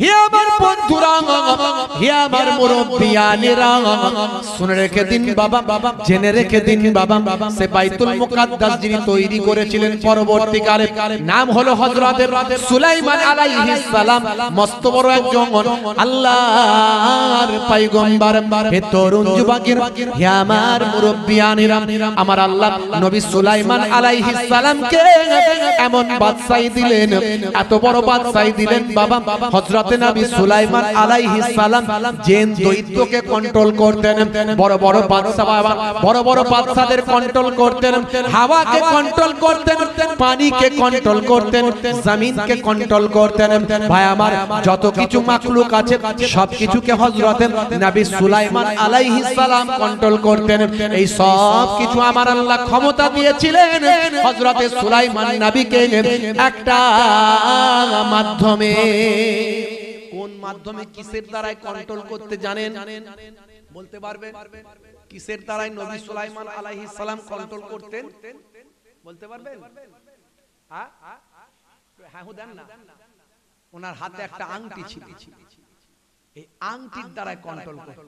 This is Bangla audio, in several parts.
হে আমার বন্ধুরা, হে আমার মুরব্বিয়ানেরা, শুনে রেখে দিন বাবা, জেনে রেখে দিন বাবা, সে বাইতুল মুকাদ্দাস যিনি তৈরি করেছিলেন পরবর্তীকালে, নাম হলো হযরত সুলাইমান আলাইহিস সালাম। মস্ত বড় একজন আল্লাহর পয়গম্বর। হে তরুণ যুবকেরা, হে আমার মুরব্বিয়ানেরা, আমার আল্লাহ নবী সুলাইমান আলাইহিস সালামকে এমন বাদশাহী দিলেন, এত বড় বাদশাহী দিলেন বাবা। হযরত নবী সুলাইমান আলাইহিস সালাম জিন দৈত্যকে কন্ট্রোল করতেন, বড় বড় বাদশা বাবা, বড় বড় বাদশাদের কন্ট্রোল করতেন, হাওয়াকে কন্ট্রোল করতেন, পানিকে কন্ট্রোল করতেন, জমিনকে কন্ট্রোল করতেন। ভাই আমার, যত কিছু মাখলুক আছে সবকিছুকে হযরত নবী সুলাইমান আলাইহিস সালাম কন্ট্রোল করতেন। এই সব কিছু আমার আল্লাহ ক্ষমতা দিয়েছিলেন হযরত সুলাইমান নবীকে একটা মাধ্যমে। কোন মাধ্যমে, কিসের দ্বারাই কন্ট্রোল করতে জানেন? বলতে পারবে? কিসের দ্বারাই নবী সুলাইমান আলাইহিস সালাম কন্ট্রোল করতেন? বলতে পারবেন? হ্যাঁ হ্যাঁ দেন না। ওনার হাতে একটা আংটি ছিল, এই আংটির দ্বারাই কন্ট্রোল করতেন।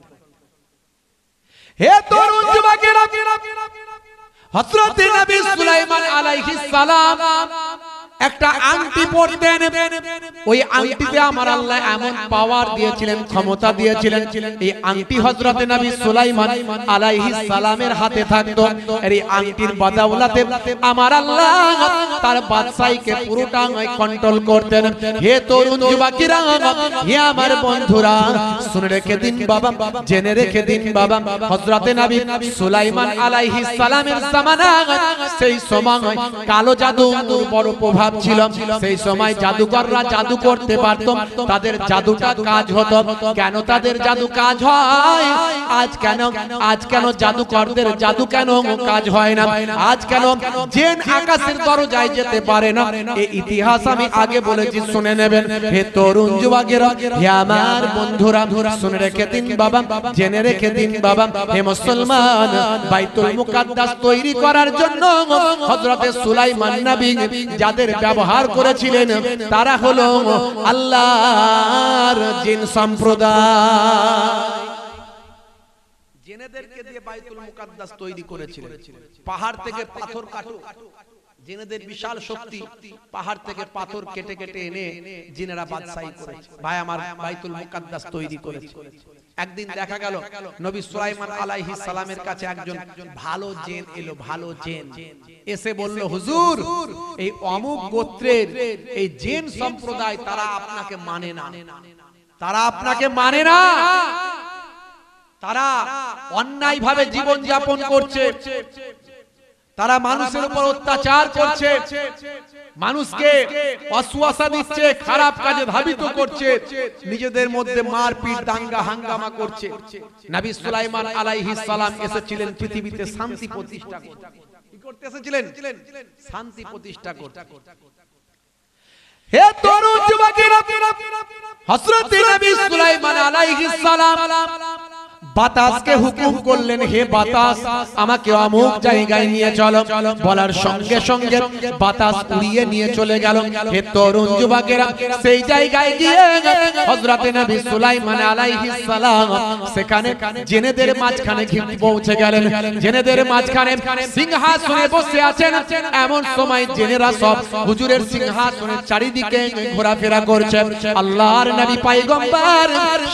হে তরুণ যুবকেরা, হযরত নবী সুলাইমান আলাইহিস সালাম একটা আংটি পরতেন। ওই আংটিতে আমার আল্লাহ এমন পাওয়ার দিয়েছিলেন, ক্ষমতা দিয়েছিলেন। এই আংটি হযরত নবী সুলাইমান আলাইহিস সালামের হাতে থাকতো। আর এই আংটির বদৌলতে আমার আল্লাহ তার বাদশাহীকে পুরোটা কন্ট্রোল করতেন। হে তরুণ যুবকেরা, হে আমার বন্ধুরা, শুনে রেখে দিন বাবা, জেনে রেখে দিন বাবা, হযরত নবী সুলাইমান আলাইহিস সালামের জামানা, সেই সময় কালো জাদুর বড় প্রভাব ছিল। সেই সময় জাদুকররা জাদু করতে পারত, তাদের জাদুটা কাজ হতো। কেন তাদের জাদু কাজ হয়? আজ কেন জাদুকরদের জাদু কেন কাজ হয় না? আজ কেন জিন আকাশের দরজায় যেতে পারে না? এই ইতিহাস আমি আগে বলেছি, শুনে নেবেন। হে তরুণ যুবকেরা, হে আমার বন্ধুরা, শুনে রেখে দিন বাবা, জেনে রেখে দিন বাবা। হে মুসলমান, বাইতুল মুকাদ্দাস তৈরি করার জন্য হযরত সুলাইমান নবী যাদের ব্যবহার করেছিলেন তারা হলো আল্লাহর জিন সম্প্রদায়। জিনেদেরকে দিয়ে বাইতুল মুকাদ্দাস তৈরি করেছিলেন। পাহাড় থেকে পাথর কাটো, জিনেদের বিশাল শক্তি, পাহাড় থেকে পাথর কেটে কেটে এনে জিনেরা বাদশাহী করেছে। ভাই আমার, বাইতুল মুকাদ্দাস তৈরি করেছে। একদিন দেখা গেল নবী সুলাইমান আলাইহিস সালামের কাছে একজন ভালো জিন এলো, ভালো জিন এসে বলল, হুজুর, এই অমুক গোত্রের এই জিন সম্প্রদায় তারা আপনাকে মানে না, তারা আপনাকে মানে না, তারা অন্যায় ভাবে জীবন যাপন করছে, তারা মানুষের উপর অত্যাচার করছে, মানুষকে অসুয়াশা দিচ্ছে, খারাপ কাজে ধাবিত করছে, নিজেদের মধ্যে মারপিট দাঙ্গা হাঙ্গামা করছে। নবী সুলাইমান আলাইহিস সালাম এসেছিলেন পৃথিবীতে শান্তি প্রতিষ্ঠা করতে। কি করতে এসেছিলেন? শান্তি প্রতিষ্ঠা করতে। হে তরুণ যুবকেরা, হযরত নবী সুলাইমান আলাইহিস সালাম বাতাসকে হুকুম করলেন, হে বাতাস, আমাকে অমুক জায়গায় নিয়ে চলো। বলার সঙ্গে সঙ্গে বাতাস উড়িয়ে নিয়ে চলে গেল। হে তরুণ যুবকেরা, সেই জায়গায় গিয়ে হযরত নবী সুলাইমান আলাইহিস সালাম সেখানে জিনেদের মাঝখানে পৌঁছে গেলেন। জিনেদের মাঝখানে সিংহাসনে বসে আছেন। এমন সময় জিনেরা সব হুজুরের সিংহাসনের চারিদিকে ঘোরাফেরা করছে। আল্লাহর নবী পয়গম্বর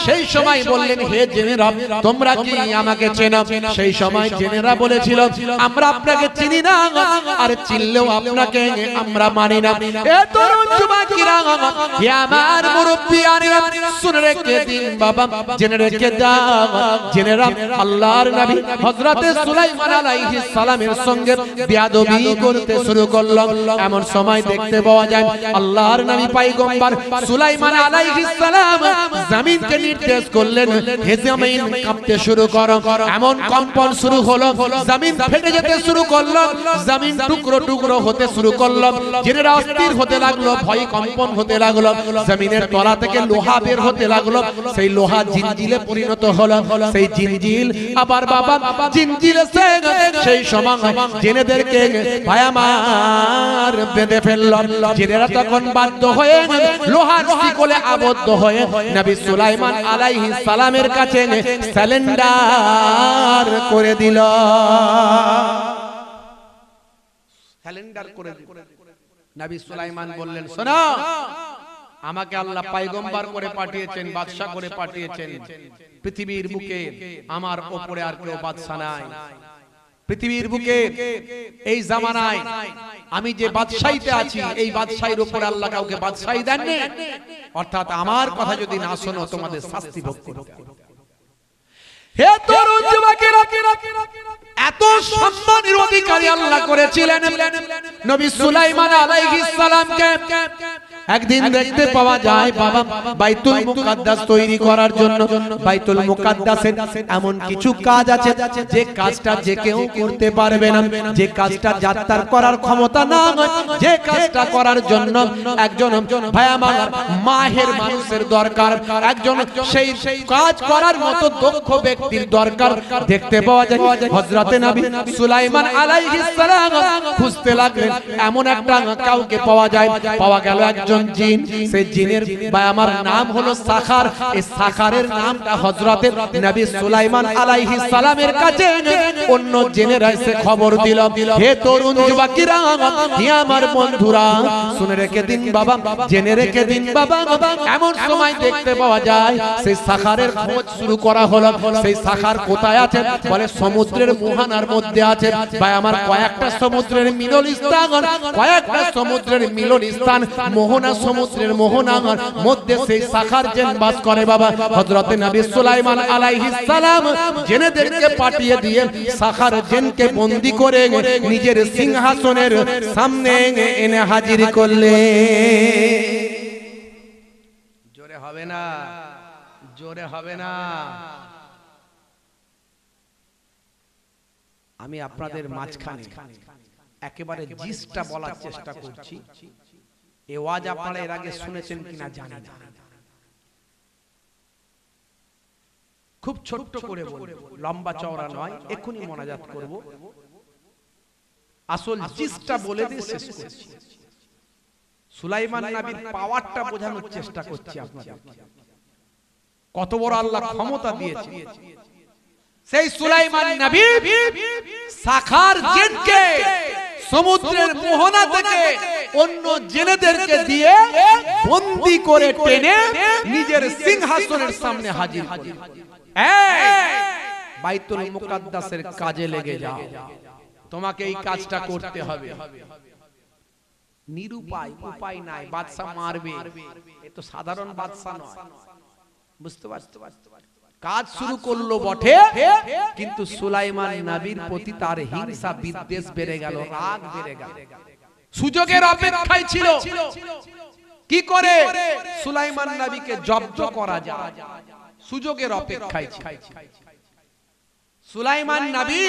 সেই সময় বললেন, হে জিনেরা, তোমরা কি আমাকে চেনো? সেই সময় জিনেরা বলেছিল, আমরা আপনাকে চিনি না, আর চিনলেও আপনাকে আমরা মানি না। এ তরুণ যুবকেরা, হে আমার মুরব্বিয়ানেরা, শুনে রেখে দিন বাবা, জেনে রেখে দাও, জিনেরা আল্লাহর নবী হযরত সুলাইমান আলাইহিস সালামের সঙ্গে বেয়াদবি করতে শুরু করল। এমন সময় দেখতে পাওয়া যায় আল্লাহর নবী পয়গম্বর সুলাইমান আলাইহিস সালাম জমিনকে নির্দেশ করলেন, হে জমিন কাঁপতে শুরু করো, এমন কম্পন শুরু হলো, জমিন ফেটে যেতে শুরু করলো, জমিন টুকরো টুকরো হতে শুরু করলো, জিনেরা অস্থির হতে লাগলো, ভয় কম্পন হতে লাগলো, জমিনের তলা থেকে লোহা বের হতে লাগলো, সেই লোহা জিনজিলে পরিণত হলো, সেই জিনজিল আবার বাবা জিনজিলে সেই সময় জিনেদেরকে ভাই আমার বেঁধে ফেললো। জিনেরা তখন বাধ্য হয়ে লোহার শিকলে আবদ্ধ হয়ে নবী সুলাইমান আলাইহিস সালামের কাছে সারেন্ডার করে দিল, সারেন্ডার করে দিল। নবী সুলাইমান বললেন, শোনো, আমাকে আল্লাহ পয়গম্বর করে পাঠিয়েছেন, বাদশা করে পাঠিয়েছেন, পৃথিবীর বুকে আমার উপরে আর কেউ বাদশা নাই, পৃথিবীর বুকে এই জামানায় আমি যে বাদশাহীতে আছি, এই বাদশাহীর উপরে আল্লাহ কাউকে বাদশাহী দেননি, অর্থাৎ আমার কথা যদি না শোনো তোমাদের শাস্তি ভোগ করতে হবে। হে তরুণ যুবকেরা, এত সম্মানের অধিকারী আল্লাহ করেছিলেন নবী সুলাইমান আলাইহিস সালামকে। একদিন দেখতে পাওয়া যায় বাবা বাইতুল মুকাদ্দাস তৈরি করার জন্য বাইতুল মুকাদ্দাসের এমন কিছু কাজ আছে যে কাজটা যে কেউ করতে পারবে না, যে কাজটা যাত্রার করার ক্ষমতা না, যে কাজটা করার জন্য একজন ভাই আমার মাহের মানুষের দরকার, একজন সেই কাজ করার মতো দক্ষ ব্যক্তির দরকার। দেখতে পাওয়া যায় হযরতে নবী সুলাইমান আলাইহিস সালাম খুঁজতে লাগলেন, এমন একটা কাউকে পাওয়া যায়, পাওয়া গেল একজন জিন। সেই জিনের ভাই আমার নাম হলো সাখার। এই সাখারের নামটা হযরতে নবী সুলাইমান আলাইহিস সালামের কাছে অন্য জিনেরা এসে খবর দিল, হে তরুণ যুবকেরা, হে আমার বন্ধুরা, শুনে রেখে দিন বাবা, জেনে রেখে দিন বাবা। এমন সময় দেখতে পাওয়া যায় সেই সাখারের খোঁজ শুরু করা হলো। সেই সাখার কোথায় আছে? বলে সমুদ্রের মোহনার মধ্যে আছে। ভাই আমার কয়েকটা সমুদ্রের মিলন স্থান, কয়েকটা সমুদ্রের মিলন স্থান, মোহনা সমুদ্রের মোহনার মধ্যে সেই সাখার জেন বাস করে বাবা। হযরতে নবী সুলাইমান আলাইহিস সালাম জেনেদেরকে পাঠিয়ে দিয়ে সাখার জেনকে বন্দী করে নিজের সিংহাসনের সামনে এনে হাজির করলে। জোরে হবে না, জোরে হবে না। আমি আপনাদের মাঝখানে একেবারে জিসটা বলার চেষ্টা করছি। এই ওয়াজ আপনারা এর আগে শুনেছেন কিনা জানি না, খুব ছোট্ট করে বলবো, লম্বা চওড়া নয়, এখনই মোনাজাত করব, আসল জিসটা বলে দিয়ে শেষ করছি। সুলাইমান নবীর পাওয়ারটা বোঝানোর চেষ্টা করছি আপনাদের, কত বড় আল্লাহ ক্ষমতা দিয়েছে। সেই সুলাইমান নবী সাখার জিনকে সমুদ্রের মোহনা থেকে অন্য জেনেদেরকে দিয়ে বন্দী করে টেনে নিজের সিংহাসনের সামনে হাজির করে, বাইতুল মুকাদ্দাসের কাজে লেগে যাও, তোমাকে এই কাজটা করতে হবে। নিরুপায়, উপায় নাই, বাদশা মারবে, এ তো সাধারণ বাদশা নয়, বুঝতে পারছো? কাজ শুরু করলো বটে, কিন্তু সুলাইমান নবীর প্রতি তার হিংসা বিদ্বেষ বেড়ে গেল, রাগ বেড়ে গেল। সুযোগের অপেক্ষায় ছিল কি করে সুলাইমান নবীকে জব্দ করা যায়, সুযোগের অপেক্ষায় ছিল। সুলাইমান নবী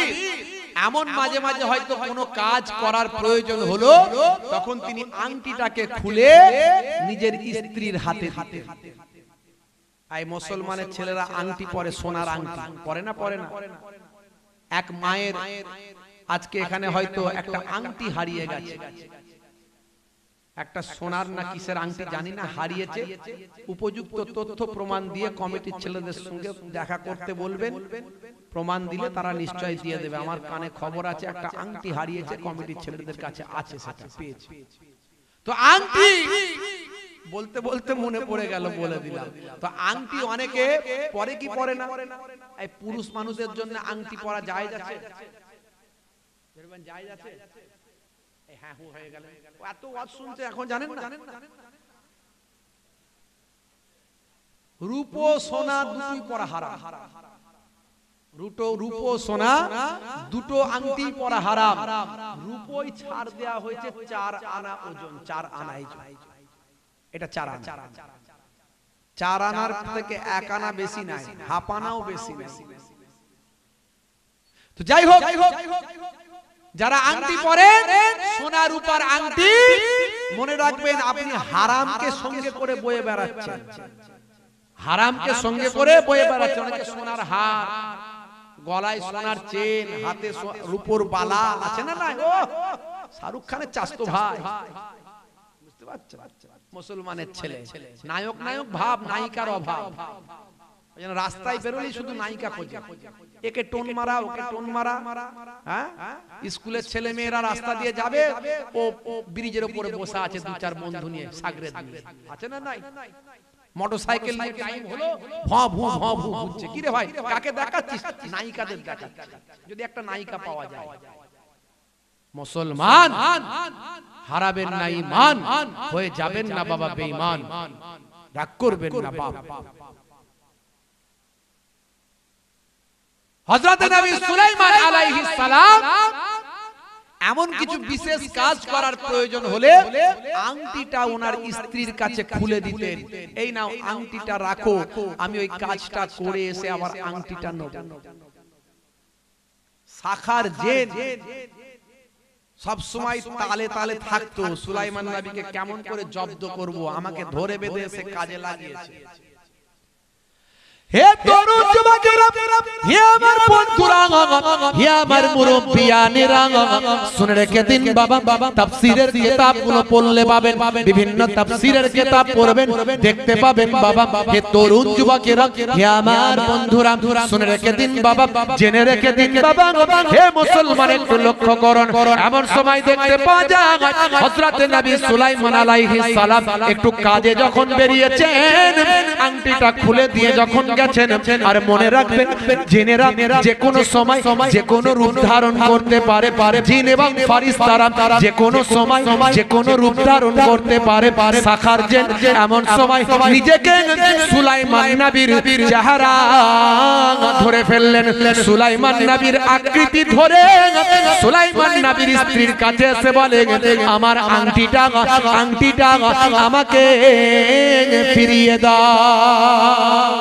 এমন মাঝে মাঝে হয়তো কোনো কাজ করার প্রয়োজন হলো, তখন তিনি আংটিটাকে খুলে নিজের স্ত্রীর হাতে হাতে, এই মুসলমানের ছেলেরা আংটি পরে, সোনার আংটি পরে না, পরে না। এক মায়ের আজকে এখানে হয়তো একটা আংটি হারিয়ে গেছে, একটা সোনার না কিসের আংটি জানি না, হারিয়েছে। উপযুক্ত তথ্য প্রমাণ দিয়ে কমিটির ছেলেদের সঙ্গে দেখা করতে বলবেন, প্রমাণ দিলে তারা নিশ্চয়ই দিয়ে দেবে। আমার কানে খবর আছে একটা আংটি হারিয়েছে, কমিটির ছেলেদের কাছে আছে, সেটা পেয়েছে। তো আংটি বলতে বলতে মনে পড়ে গেল, বলে দিলাম। তো আংটি অনেকে পরে কি পরে না, এই পুরুষ মানুষের জন্য আংটি পরা জায়েজ আছে, জায়েজ আছে। হ্যাঁ হয়ে গেল, এত ওয়াজ শুনছে এখন জানেন না। রূপো সোনা দুটোই পরা হারাম, রূপো সোনা দুটো আংটি পরা হারাম। রূপোই ছাড় দেয়া হয়েছে 4 আনা ওজন, 4 আনাই, এটা 4 আনা। 4 আনার থেকে 1 আনা বেশি নাই, হাফ আনাও বেশি নাই। তো যাই হোক, যারা আংটি পরেন সোনা রূপার আংটি, মনে রাখবেন আপনি হারামকে সঙ্গে করে বয়ে বেড়াচ্ছেন, হারামকে সঙ্গে করে বয়ে বেড়াচ্ছেন। অনেকে সোনার হার, গলায় সোনার চেন, হাতে রূপোর বালা আছে না? না, ও শাহরুখ খানের চাচতো ভাই, বুঝতে পারছেন? মুসলমানের ছেলে, নায়ক নায়ক ভাব, নায়িকার অভাব। রাস্তায় বেরোলেই শুধু নায়িকা খোঁজে, একে টোন মারা, ওকে টোন মারা। হ্যাঁ, স্কুলের ছেলে মেয়েরা রাস্তা দিয়ে যাবে, ও ব্রিজের উপরে বসে আছে দু চার বন্ধু নিয়ে, সাগরে আছে না? নাই। মোটরসাইকেল নিয়ে টাইম হলো, ভঁ ভু ভঁ ভু ঘুরছে। কি রে ভাই, কাকে দেখাচ্ছিস? নায়িকাদের দেখাচ্ছিস। যদি একটা নায়িকা পাওয়া যায়। মুসলমান হারাবেন না ঈমান, হয়ে যাবেন না বাবা বেঈমান, রাগ করবেন না বাপ। হযরত নবী সুলাইমান আলাইহিস সালাম এমন কিছু বিশেষ কাজ করার প্রয়োজন হলে আংটিটা ওনার স্ত্রীর কাছে খুলে দিতেন। এই নাও আংটিটা রাখো, আমি ওই কাজটা করে এসে আবার আংটিটা নেব। সাখার জেন সব সময় তালে তালে থাকতো, সুলাইমান নবীকে কেমন করে জব্দ করব, আমাকে ধরে বেঁধে এসে কাজে লাগিয়েছে। হে তরুণ যুবকেরা, হে আমার বন্ধুরা, হে আমার মুরব্বিয়ানেরা, শুনে রেখে দিন বাবা, তাফসীরের কিতাবগুলো পড়লে পাবেন, বিভিন্ন তাফসীরের কিতাব পড়বেন, দেখতে পাবেন বাবা। হে তরুণ যুবকেরা, হে আমার বন্ধুরা, শুনে রেখে দিন বাবা, জেনে রেখে দিন বাবা। হে মুসলমান, একটু লক্ষ্য করুন, এমন সময় দেখতে পাওয়া যায় হযরত নবী সুলাইমান আলাইহিস সালাম একটু কাজে যখন বেরিয়েছেন, আংটিটা খুলে দিয়ে যখন গেছেন, আর মনে রাখবেন জিনেরা যে কোনো সময় যে কোনো রূপ ধারণ করতে পারে, জিন এবং ফেরেশতারা যে কোনো সময় যে কোনো রূপ ধারণ করতে পারে। সাখার জিন এমন সময় নিজেকে সুলাইমান নবীর চেহারা ধরে ফেললেন, সুলাইমান নবীর আকৃতি ধরে সুলাইমান নবীর স্ত্রীর কাছে এসে বলে, আমার আংটিটা আমাকে ফিরিয়ে দাও,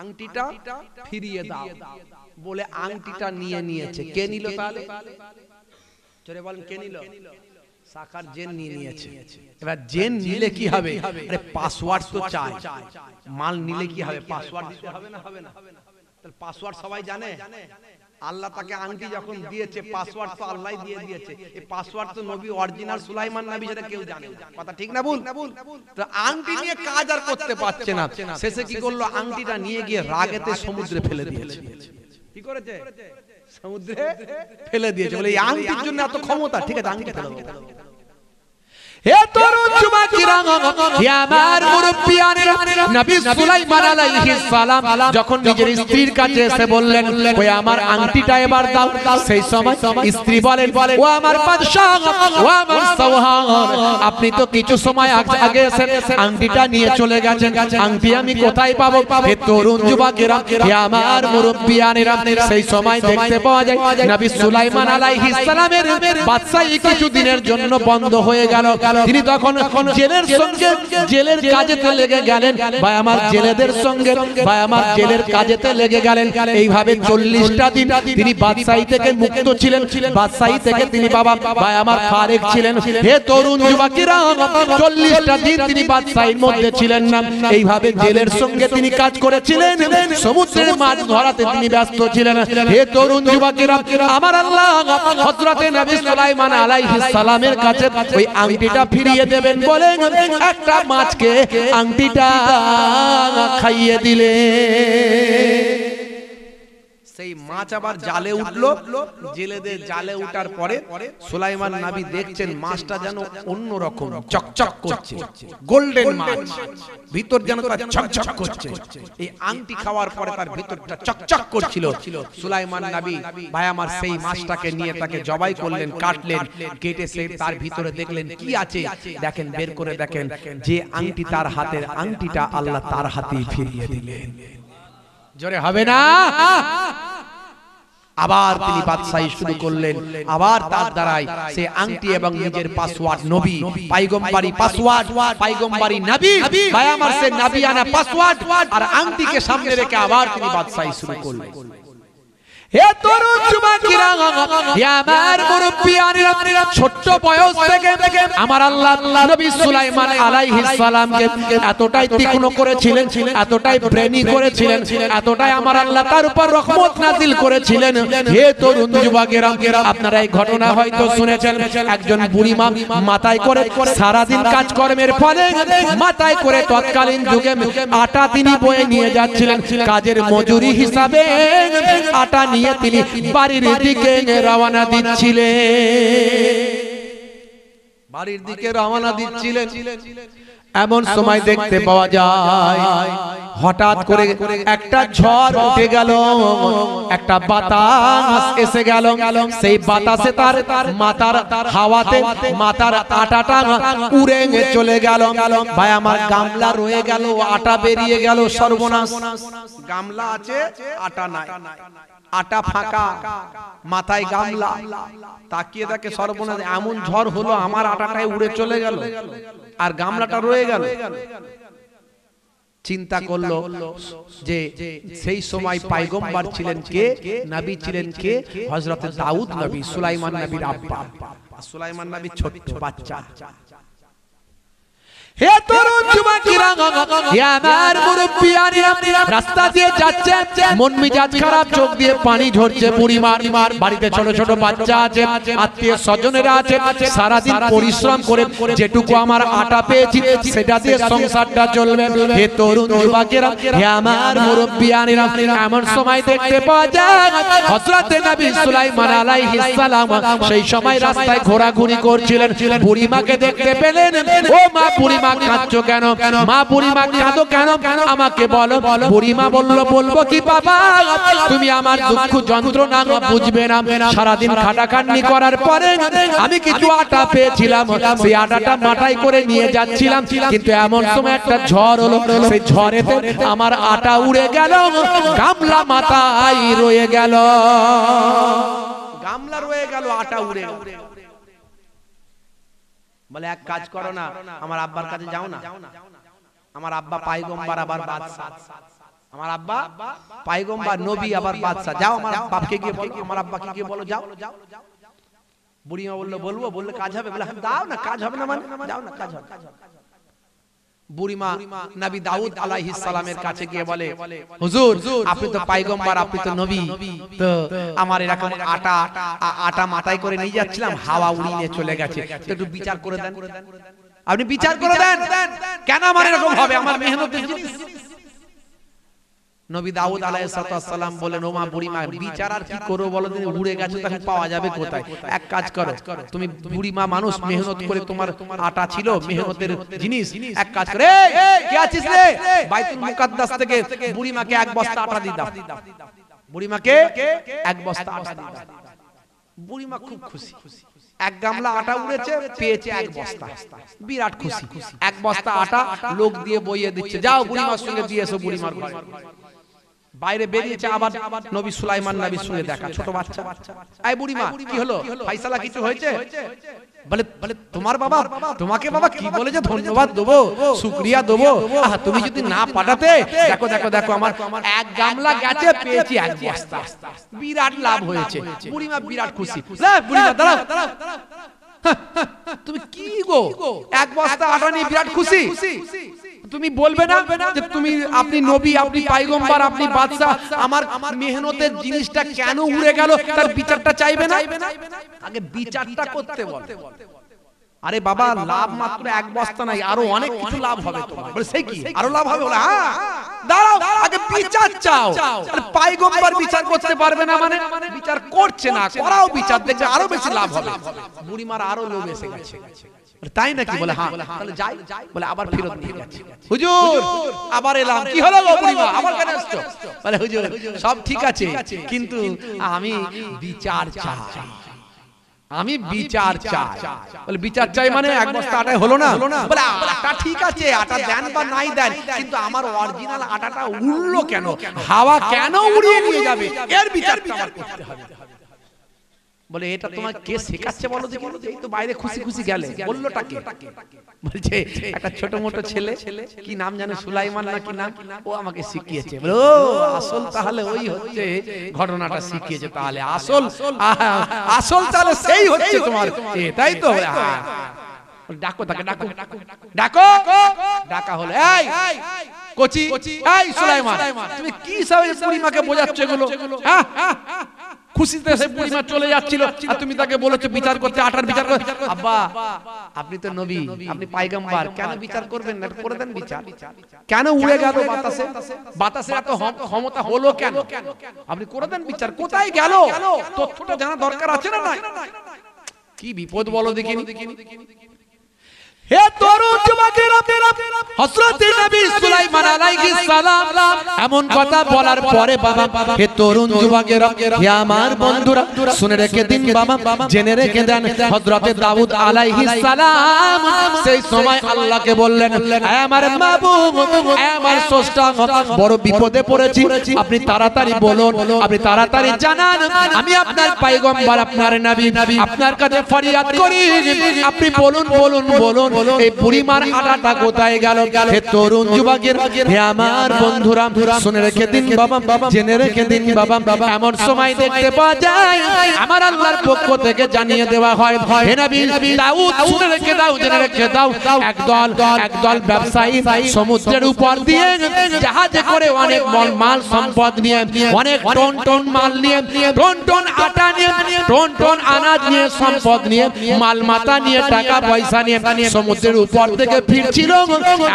আংটিটা ফিরিয়ে দাও বলে আংটিটা নিয়ে নিয়েছে। কে নিল তাহলে? জোরে বলেন, কে নিল? সাখার জেন নিয়ে নিয়েছে। এবার জেন নিলে কি হবে? আরে পাসওয়ার্ড তো চাই, মাল নিলে কি হবে? পাসওয়ার্ড দিতে হবে না? হবে না? তাহলে পাসওয়ার্ড সবাই জানে? আল্লাহ তাকে আংটি যখন দিয়েছে, পাসওয়ার্ড তো আল্লাহই দিয়ে দিয়েছে। এই পাসওয়ার্ড তো নবী অরিজিনাল সুলাইমান নবী, সেটা কেউ জানে না। কথা ঠিক না ভুল? তো আংটি নিয়ে কাজ আর করতে পারছে না, শেষে কি করলো? আংটিটা নিয়ে গিয়ে রাগেতে সমুদ্রে ফেলে দিয়েছে। কি করেছে? সমুদ্রে ফেলে দিয়েছে। বলে এই আংটির জন্য এত ক্ষমতা, ঠিক আছে আংটি ফেলে দাও। হে তরুণ যুবকেরা, হে আমার মুরব্বিয়ানেরা, নবী সুলাইমান আলাইহিস সালাম যখন নিজের স্ত্রীর কাছে এসে বললেন, ওই আমার আংটিটা এবার দাও, সেই সময় স্ত্রী বলেন, ও আমার বাদশা, ও আমার সওহার, আপনি তো কিছু সময় আগে এসে আংটিটা নিয়ে চলে গেছেন, আংটি আমি কোথায় পাবো? হে তরুণ যুবকেরা, হে আমার মুরব্বিয়ানেরা, সেই সময় দেখতে পাওয়া যায় নবী সুলাইমান আলাইহিস সালামের বাদশাহী কিছু দিনের জন্য বন্ধ হয়ে গেল। তিনি তখন জেলের সঙ্গে জেলের কাজেতে লেগে গেলেন, ভাই আমার জেলেদের সঙ্গে, ভাই আমার জেলের কাজেতে লেগে গেলেন। এইভাবে 40টা দিন তিনি বাদশাহী থেকে মুক্ত ছিলেন, বাদশাহী থেকে তিনি বাবা ভাই আমার ফারেক ছিলেন। হে তরুণ যুবকেরা, 40টা দিন তিনি বাদশাহীর মধ্যে ছিলেন না, এইভাবে জেলের সঙ্গে তিনি কাজ করেছিলেন, সমুদ্রের মাছ ধরাতে তিনি ব্যস্ত ছিলেন। হে তরুণ যুবকেরা, আমার আল্লাহ হযরত নবী সুলাইমান আলাইহিস সালামের কাছে ওই আংটিটা ফিরিয়ে দেবেন বলে একটা মাছকে আংটিটা খাইয়ে দিলে, সেই মাছ আবার জালে উঠলো। জেলেদের জালে উঠার পরে সুলাইমান নবী দেখছেন মাছটা যেন অন্যরকম চকচক করছে, গোল্ডেন মাছ, ভিতর যেন তার চকচক করছে। এই আংটি খাওয়ার পরে তার ভিতরটা চকচক করছিল। সুলাইমান নবী ভাই আমার সেই মাছটাকে নিয়ে তাকে জবাই করলেন, কাটলেন, কেটে সে তার ভিতরে দেখলেন কি আছে, দেখেন বের করে দেখেন যে আংটি তার হাতের আংটিটা আল্লাহ তার হাতেই ফিরিয়ে দিলেন। জোরে হবে না? আবার তিনি বাদশাহী শুরু করলেন, আবার তার দ্বারাই সে আংটি এবং নিজের পাসওয়ার্ড নবী পয়গম্বরী পাসওয়ার্ড, পয়গম্বরী নবী ভাই আমার সে নবিয়ানা পাসওয়ার্ড আর আংটিকে সামনে রেখে আবার তিনি বাদশাহী শুরু করলেন। হে তরুণ যুবকেরা, হে আমার মুরব্বিয়ানেরা, ছোট্ট বয়স থেকে আমার আল্লাহ নবী সুলাইমান আলাইহিস সালামকে এতটাই তীক্ষ্ণ করেছিলেন, এতটাই ব্রেনি করেছিলেন, এতটাই আমার আল্লাহ তার উপর রহমত নাজিল করেছিলেন। হে তরুণ যুবকেরা, আপনারা এই ঘটনা হয়তো শুনেছেন। একজন বুড়ি মা মাথায় করে সারা দিন কাজকর্মের ফলে মাথায় করে তৎকালীন যুগে আটা তিনি বয়ে নিয়ে যাচ্ছিলেন। কাজের মজুরি হিসাবে আটা নিয়ে তিনি বাড়ির দিকে রওনা দিচ্ছিলেন। এমন সময় দেখতে পাওয়া যায় হঠাৎ করে একটা ঝড় উঠে গেল, একটা বাতাস এসে গেল। সেই বাতাসে তার মাথার হাওয়াতে মাথার আটাটা উড়ে চলে গেল। ভাই আমার গামলা রয়ে গেল, আটা বেরিয়ে গেল। সর্বনাশ! গামলা আছে, আটা নাই, আটা ফাঁকা, মাথায় গামলা। তাকিয়ে দেখে সর্বনাশ, এমন ঝড় হলো আমার আটাটাই উড়ে চলে গেল আর গামলাটা রয়ে গেল। চিন্তা করলো যে সেই সময় পয়গম্বর ছিলেন কে, নবী ছিলেন কে? হযরত দাউদ নবী, সুলাইমান নবীর আব্বা। সুলাইমান নবী ছোট্ট বাচ্চা। হে তরুণ যুবকেরা, হে আমার মুরব্বিয়ানেরা, রাস্তা দিয়ে যাচ্ছে, মন মেজাজ খারাপ, চোখ দিয়ে পানি ঝরছে। বুড়িমার বাড়িতে ছোট ছোট বাচ্চা আছে, আত্মীয় স্বজনেরা আছে। সারাদিন পরিশ্রম করে যেটুকু আমার আটা পেয়েছি সেটা দিয়ে সংসারটা চলবে। হে তরুণ যুবকেরা, হে আমার মুরব্বিয়ানেরা, এমন সময় দেখতে পাওয়া যায় হযরত নবী সুলাইমান আলাইহিস সালাম সেই সময় রাস্তায় ঘোরাঘুরি করছিলেন। বুড়িমাকে দেখতে পেলেন। ও মা বুড়িমা, কাঁদছো কেন? মা বুড়িমা, কাঁদো কেন? আমাকে বলো। বুড়িমা বলল, বলবো কি বাবা, তুমি আমার দুঃখ যন্ত্রণা বুঝবে না। সারাদিন খাটাখাটনি করার পরে আমি কিছু আটা পেয়েছিলাম, সেই আটাটা মাথায় করে নিয়ে যাচ্ছিলাম, কিন্তু এমন সময় একটা ঝড় হলো। সেই ঝড়েতে আমার আটা উড়ে গেল, গামলা মাথায় রয়ে গেল। গামলা রয়ে গেল, আটা উড়ে গেল। বলে এক কাজ করো না, আমার আব্বার কাছে যাও না। আমার আব্বা পয়গম্বর আবার বাদশা, আমার আব্বা পয়গম্বর নবী আবার বাদশা। যাও আমার বাপকে গিয়ে বলো, আমার আব্বাকে গিয়ে বলো, যাও। বুড়িমা বললো, বলবো। বললে কাজ হবে? বলে দাও না, কাজ হবে না মানে? যাও না, কাজ হবে। বুড়িমা নবী দাউদ আলাইহিস সালামের কাছে গিয়ে বলে, হুজুর আপনি তো পয়গম্বর, আপনি তো নবী, তো আমার এরকম আটা মাথায় করে নিয়ে যাচ্ছিলাম, হাওয়া উড়িয়ে নিয়ে চলে গেছে, একটু বিচার করে দেন। আপনি বিচার করে দেন, কেন আমার এরকম হবে? আমার মেহনতের জিনিস। নবী দাউদ আলাইহিস সালাম বলেন, ও মা বুড়িমা, বিচার আর কি করব বলো, দিন উড়ে গেছে, তখন পাওয়া যাবে কোথায়? এক কাজ করো, তুমি বুড়িমা মানুষ, মেহনত করে তোমার আটা ছিল, মেহনতের জিনিস। এক কাজ করে, কে আছিস রে? বাইতুল মুকাদ্দাস থেকে বুড়িমাকে এক বস্তা আটা দিয়ে দাও। বুড়িমাকে এক বস্তা আটা দিয়ে দাও। বুড়িমা খুব খুশি। এক গামলা আটা উড়েছে, পেয়েছে এক বস্তা, বিরাট খুশি। এক বস্তা আটা লোক দিয়ে বইয়ে দিচ্ছে, যাও বুড়িমার সঙ্গে দিয়ে এসো বুড়িমার ঘরে। বাইরে বেরিয়েছে, আবার নবী সুলাইমান নবীর সঙ্গে দেখা, ছোট বাচ্চা। এই বুড়িমা, কি হলো? ফয়সালা কিছু হয়েছে? বলে তোমার বাবা তোমাকে বাবা কি বলে যে ধন্যবাদ দেবো, শুকরিয়া দেবো? তুমি যদি না পাঠাতে, দেখো দেখো দেখো, আমার এক গামলা গেছে, পেয়েছি এক বস্তা, বিরাট লাভ হয়েছে। বুড়িমা বিরাট খুশি। বুড়িমা দাঁড়াও, তুমি কি গো, এক বস্তা আটা নিয়ে বিরাট খুশি? তুমি বলবে না যে তুমি, আপনি নবী, আপনি পয়গম্বর, আপনি বাদশা, আমার মেহনতের জিনিসটা কেন উড়ে গেল, তার বিচারটা চাইবে না? আগে বিচারটা করতে বল। আরে বাবা, লাভ মাত্র এক বস্তা নাই, আরো অনেক কিছু লাভ হবে তোমার। বলে সেই কি আরো লাভ হবে? বলে হ্যাঁ, দাঁড়াও, আগে বিচার চাও। পয়গম্বর বিচার করতে পারবে না মানে? বিচার করছে না, করাও বিচার, দেখবে আরো বেশি লাভ হবে। বুড়িমার আরো লোভ এসে গেছে। তাই নাকি? বলে হ্যাঁ। তাহলে যাই। বলে আবার ফেরত নিয়ে যাচ্ছে। হুজুর আবার এলাম, কি হলো গো বুড়িমা, আবার কেন আসছো? বলে হুজুর সব ঠিক আছে, কিন্তু আমি বিচার চাই, আমি বিচার চাই। বলে বিচার চাই মানে এক বস্তা আটা হলো না? বলে আটা ঠিক আছে, আটা দেন বা নাই দেন, কিন্তু আমার অরিজিনাল আটাটা উড়লো কেন, হাওয়া কেন উড়িয়ে নিয়ে যাবে, এর বিচারটা আমার করতে হবে। বলে এটা তোমার কে শেখাচ্ছে বলো দেখি, এই তো বাইরে খুশি খুশি গেলে, বললোটা কে? বলছে একটা ছোট মোটো ছেলে, কি নাম জানে, সুলাইমান না কি নাম, ও আমাকে শিখিয়েছে। বলে ও আসল তাহলে ওই হচ্ছে ঘটনাটা শিখিয়েছে, তাহলে আসল আসল তাহলে সেই হচ্ছে তোমার, তাই তো? ডাকো তাকে, ডাকো ডাকো, ডাকা হলো, এই কোচি, এই সুলাইমান, তুমি কি সব বুড়িমাকে বোঝাচ্ছ এগুলো? হ্যাঁ, খুশিতে সে বুড়িমা চলে যাচ্ছিল আর তুমি তাকে বলেছো বিচার করতে, আটার বিচার করতে। আব্বা আপনি তো নবী, আপনি পয়গম্বর, কেন বিচার করবেন না? করে দেন বিচার। কেন উড়ে গেল বাতাসে? বাতাসে এত ক্ষমতা হলো কেন? আপনি করে দেন বিচার। কোথায় গেল তথ্যটা জানা দরকার আছে না? নাই? কি বিপদ বলো দেখিনি। হে তরুণ যুবকেরা, হযরত নবী সুলাইমান আলাইহিস সালাম এমন কথা বলার পরে বাবা, হে তরুণ যুবকেরা, হে আমার বন্ধুরা, শুনে রেখে দিন বাবা, জেনে রেখে দেন, হযরত দাউদ আলাইহিস সালাম সেই সময় আল্লাহকে বললেন, হে আমার মাবুদ, হে আমার স্রষ্টা, বড় বিপদে পড়েছি, আপনি তাড়াতাড়ি বলুন, আপনি তাড়াতাড়ি জানান, আমি আপনার পয়গম্বর, আপনার নবী, আপনার কাছে ফরিয়াদ করি, আপনি বলুন বলুন বলুন, এই বুড়িমার আটাটা কোথায় গেল? হে তরুণ যুবকের, হে আমার বন্ধুরা, শুনে রেখে দিন বাবা, জেনে রেখে দিন বাবা, এমন সময় দেখতে পাওয়া যায় আমার আল্লাহর পক্ষ থেকে জানিয়ে দেওয়া হয়, হে নবী দাউদ, শুনে রেখে দাও, জেনে রেখে দাও, একদল ব্যবসায়ী সমুদ্রের উপর দিয়ে জাহাজে করে অনেক মাল সম্পদ নিয়ে, অনেক টন টন মাল নিয়ে, টন টন আটা নিয়ে, টন টন আনাজ নিয়ে, সম্পদ নিয়ে, মাল মাতা নিয়ে, টাকা পয়সা নিয়ে সমুদ্রের উপর থেকে ফিরছিল।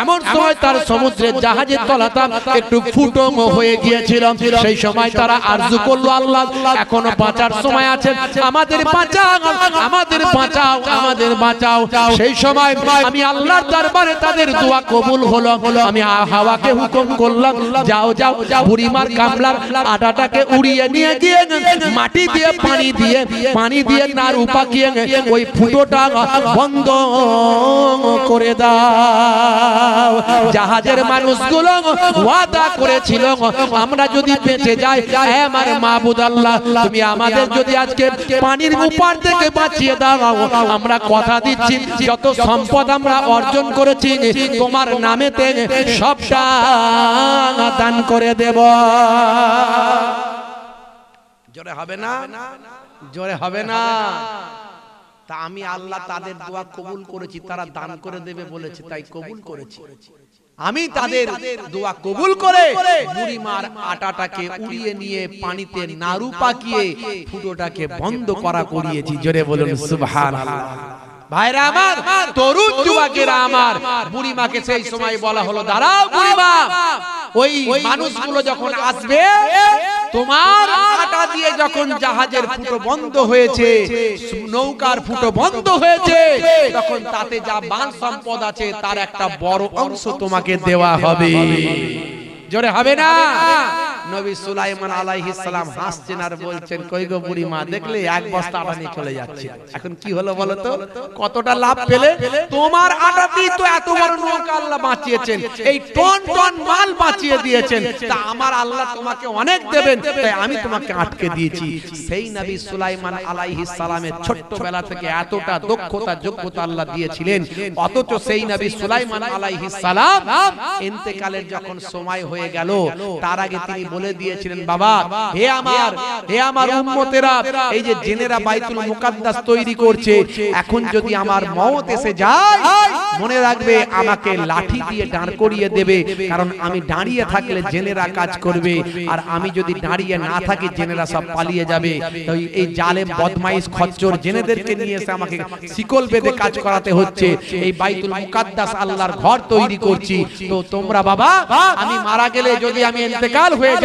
এমন সময় তার সমুদ্রের জাহাজের তলাটা একটু ফুটো হয়ে গিয়েছিল। সেই সময় তারা আরজু করলো, আল্লাহ এখনো বাঁচার সময় আছে, আমাদের বাঁচাও, আমাদের বাঁচাও, আমাদের বাঁচাও। সেই সময় আমি আল্লাহর দরবারে তাদের দোয়া কবুল হলো। আমি হাওয়াকে হুকুম করলাম, যাও যাও, বুড়িমার কামলার আটাটাকে উড়িয়ে নিয়ে গিয়ে মাটি দিয়ে পানি দিয়ে নাড়ু পাকিয়ে ওই ফুটোটা বন্ধ করে দাও। জাহাজের মানুষগুলো ওয়াদা করেছিল, আমরা যদি বেঁচে যাই, হে আমার মাবুদ আল্লাহ, তুমি আমাদের যদি আজকে পানির উপর থেকে বাঁচিয়ে দাও, আমরা কথা দিচ্ছি যত সম্পদ আমরা অর্জন করেছি তোমার নামেতে সবটা দান করে দেব। জোরে হবে না? জোরে হবে না? তা আমি আল্লাহ তাদের দোয়া কবুল করেছি, তারা দান করে দেবে বলেছে, তাই কবুল করেছি। আমি তাদের দোয়া কবুল করে বুড়িমার আটাটাকে উড়িয়ে নিয়ে পানিতে নাড়ু পাকিয়ে ফুটোটাকে বন্ধ করিয়েছি। জোরে বলুন সুবহানাল্লাহ। ভাইরা আমার, তরুণ যুবকেরা আমার, বুড়িমাকে সেই সময় বলা হলো, দাঁড়াও বুড়িমা, ওই মানুষগুলো যখন আসবে, তোমার আটা দিয়ে যখন জাহাজের ফুটো বন্ধ হয়েছে, নৌকার ফুটো বন্ধ হয়েছে, তখন তাতে যা মাল সম্পদ আছে তার একটা বড় অংশ তোমাকে দেওয়া হবে। জোরে হবে না? নবী সুলাইমান আলাইহিস সালাম হাসছেন আর বলছেন, কই গো বুড়িমা, দেখলে এক বস্তা আটা নিয়ে চলে যাচ্ছে, এখন কি হলো বলো তো? কতটা লাভ পেলে? তোমার আটাতেই তো এত বড় নৌকা আল্লাহ বাঁচিয়েছেন, এই টন টন মাল বাঁচিয়ে দিয়েছেন, তা আমার আল্লাহ তোমাকে অনেক দেবেন, তাই আমি তোমাকে আটকে দিয়েছি। সেই নবী সুলাইমান আলাইহিস সালামের ছোট্টবেলা থেকে এতটা দক্ষতা যোগ্যতা আল্লাহ দিয়েছিলেন, অথচ সেই নবী সুলাইমান আলাইহিস সালাম ইন্তেকালের যখন সময় হয়ে গেল, তার আগে তিনি বলে দিয়েছিলেন, বাবা, হে আমার উম্মতেরা, এই যে জেনেরা বাইতুল মুকাদ্দাস তৈরি করছে, এখন যদি আমার মওত এসে যায়, মনে রাখবে আমাকে লাঠি দিয়ে দাঁড় করিয়ে দেবে, কারণ আমি দাঁড়িয়ে থাকলে জেনেরা কাজ করবে, আর আমি যদি দাঁড়িয়ে না থাকি জেনেরা সব পালিয়ে যাবে। তাই এই জালেম বদমাইশ খচ্চর জেনেদেরকে নিয়ে এসে আমাকে শিকল বেঁধে কাজ করাতে হচ্ছে। এই বাইতুল মুকাদ্দাস আল্লাহর ঘর তৈরি করছি, তো তোমরা বাবা, আমি মারা গেলে যদি আমি ইন্তেকাল হয়ে যাই,